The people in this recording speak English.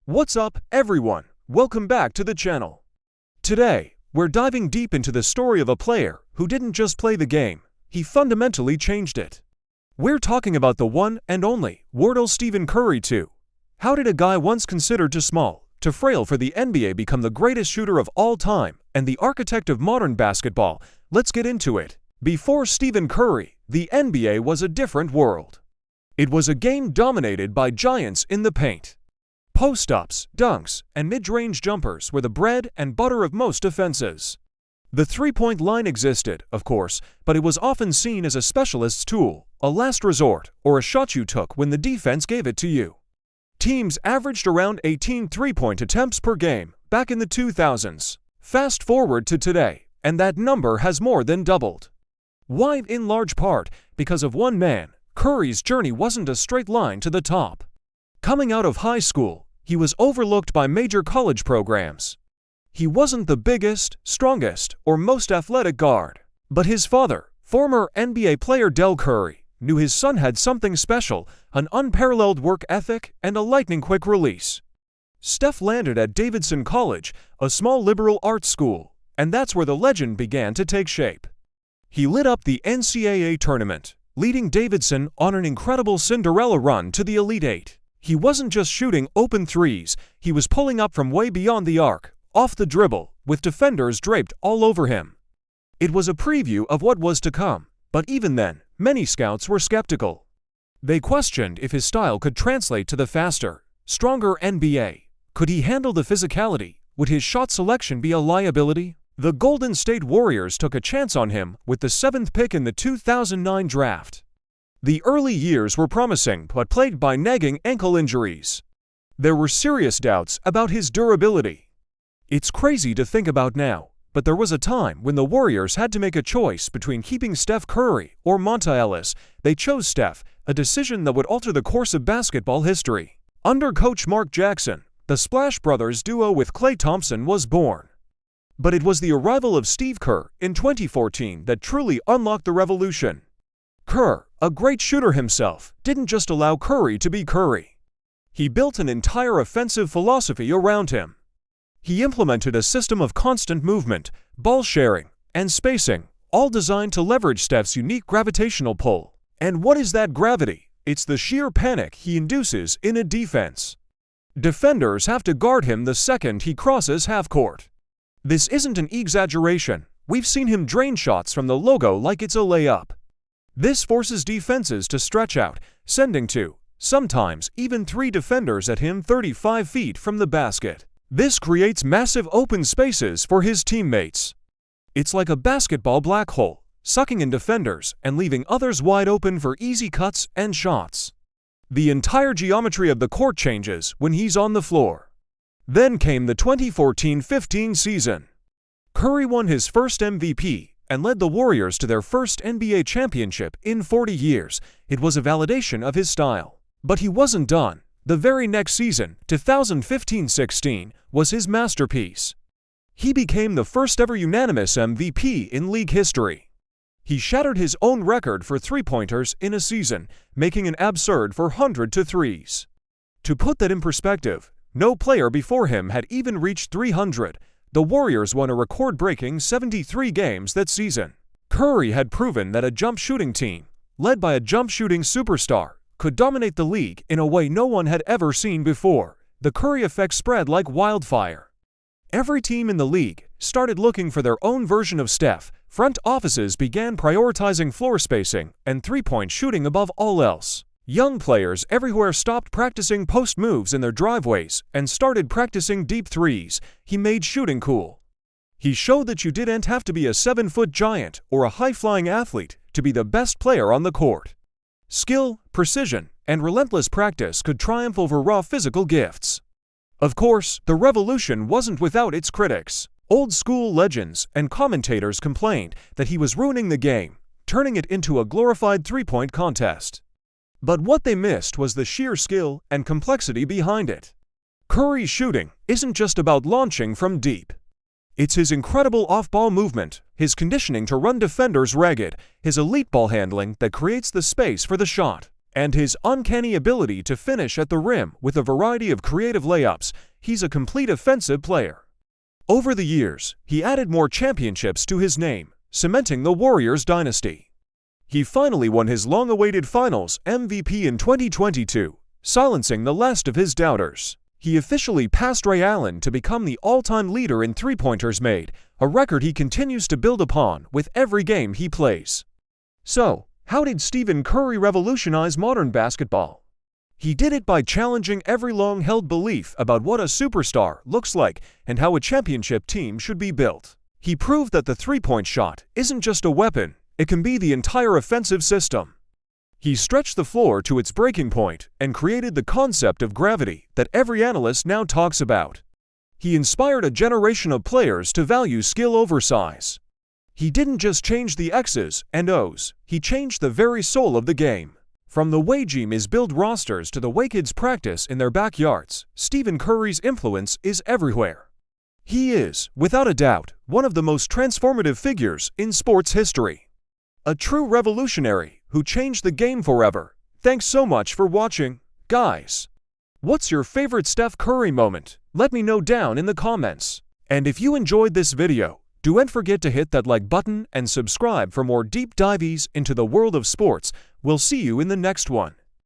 What's up, everyone? Welcome back to the channel. Today, we're diving deep into the story of a player who didn't just play the game, he fundamentally changed it. We're talking about the one and only Stephen Curry too. How did a guy once considered too small, too frail for the NBA become the greatest shooter of all time and the architect of modern basketball? Let's get into it. Before Stephen Curry, the NBA was a different world. It was a game dominated by giants in the paint. Post-ups, dunks, and mid-range jumpers were the bread and butter of most offenses. The three-point line existed, of course, but it was often seen as a specialist's tool, a last resort, or a shot you took when the defense gave it to you. Teams averaged around 18 three-point attempts per game back in the 2000s. Fast forward to today, and that number has more than doubled. Why? In large part because of one man. Curry's journey wasn't a straight line to the top. Coming out of high school, he was overlooked by major college programs. He wasn't the biggest, strongest, or most athletic guard. But his father, former NBA player Del Curry, knew his son had something special, an unparalleled work ethic and a lightning-quick release. Steph landed at Davidson College, a small liberal arts school, and that's where the legend began to take shape. He lit up the NCAA tournament, leading Davidson on an incredible Cinderella run to the Elite Eight. He wasn't just shooting open threes, he was pulling up from way beyond the arc, off the dribble, with defenders draped all over him. It was a preview of what was to come, but even then, many scouts were skeptical. They questioned if his style could translate to the faster, stronger NBA. Could he handle the physicality? Would his shot selection be a liability? The Golden State Warriors took a chance on him with the 7th pick in the 2009 draft. The early years were promising but plagued by nagging ankle injuries. There were serious doubts about his durability. It's crazy to think about now, but there was a time when the Warriors had to make a choice between keeping Steph Curry or Monta Ellis. They chose Steph, a decision that would alter the course of basketball history. Under coach Mark Jackson, the Splash Brothers duo with Klay Thompson was born. But it was the arrival of Steve Kerr in 2014 that truly unlocked the revolution. Kerr, a great shooter himself, didn't just allow Curry to be Curry. He built an entire offensive philosophy around him. He implemented a system of constant movement, ball sharing, and spacing, all designed to leverage Steph's unique gravitational pull. And what is that gravity? It's the sheer panic he induces in a defense. Defenders have to guard him the second he crosses half-court. This isn't an exaggeration. We've seen him drain shots from the logo like it's a layup. This forces defenses to stretch out, sending 2, sometimes even 3 defenders at him 35 feet from the basket. This creates massive open spaces for his teammates. It's like a basketball black hole, sucking in defenders and leaving others wide open for easy cuts and shots. The entire geometry of the court changes when he's on the floor. Then came the 2014-15 season. Curry won his first MVP and led the Warriors to their first NBA championship in 40 years. It was a validation of his style. But he wasn't done. The very next season, 2015-16, was his masterpiece. He became the first ever unanimous MVP in league history. He shattered his own record for three-pointers in a season, making an absurd 400 threes. To put that in perspective, no player before him had even reached 300. The Warriors won a record-breaking 73 games that season. Curry had proven that a jump-shooting team, led by a jump-shooting superstar, could dominate the league in a way no one had ever seen before. The Curry effect spread like wildfire. Every team in the league started looking for their own version of Steph. Front offices began prioritizing floor spacing and three-point shooting above all else. Young players everywhere stopped practicing post moves in their driveways and started practicing deep threes. He made shooting cool. He showed that you didn't have to be a 7-foot giant or a high-flying athlete to be the best player on the court. Skill, precision, and relentless practice could triumph over raw physical gifts. Of course, the revolution wasn't without its critics. Old-school legends and commentators complained that he was ruining the game, turning it into a glorified three-point contest. But what they missed was the sheer skill and complexity behind it. Curry's shooting isn't just about launching from deep. It's his incredible off-ball movement, his conditioning to run defenders ragged, his elite ball handling that creates the space for the shot. And his uncanny ability to finish at the rim with a variety of creative layups, he's a complete offensive player. Over the years, he added more championships to his name, cementing the Warriors dynasty. He finally won his long-awaited Finals MVP in 2022, silencing the last of his doubters. He officially passed Ray Allen to become the all-time leader in three-pointers made, a record he continues to build upon with every game he plays. So, how did Stephen Curry revolutionize modern basketball? He did it by challenging every long-held belief about what a superstar looks like and how a championship team should be built. He proved that the three-point shot isn't just a weapon, it can be the entire offensive system. He stretched the floor to its breaking point and created the concept of gravity that every analyst now talks about. He inspired a generation of players to value skill over size. He didn't just change the X's and O's, he changed the very soul of the game. From the way gyms build rosters to the way kids practice in their backyards, Stephen Curry's influence is everywhere. He is, without a doubt, one of the most transformative figures in sports history. A true revolutionary who changed the game forever. Thanks so much for watching, guys. What's your favorite Steph Curry moment? Let me know down in the comments. And if you enjoyed this video, don't forget to hit that like button and subscribe for more deep dives into the world of sports. We'll see you in the next one.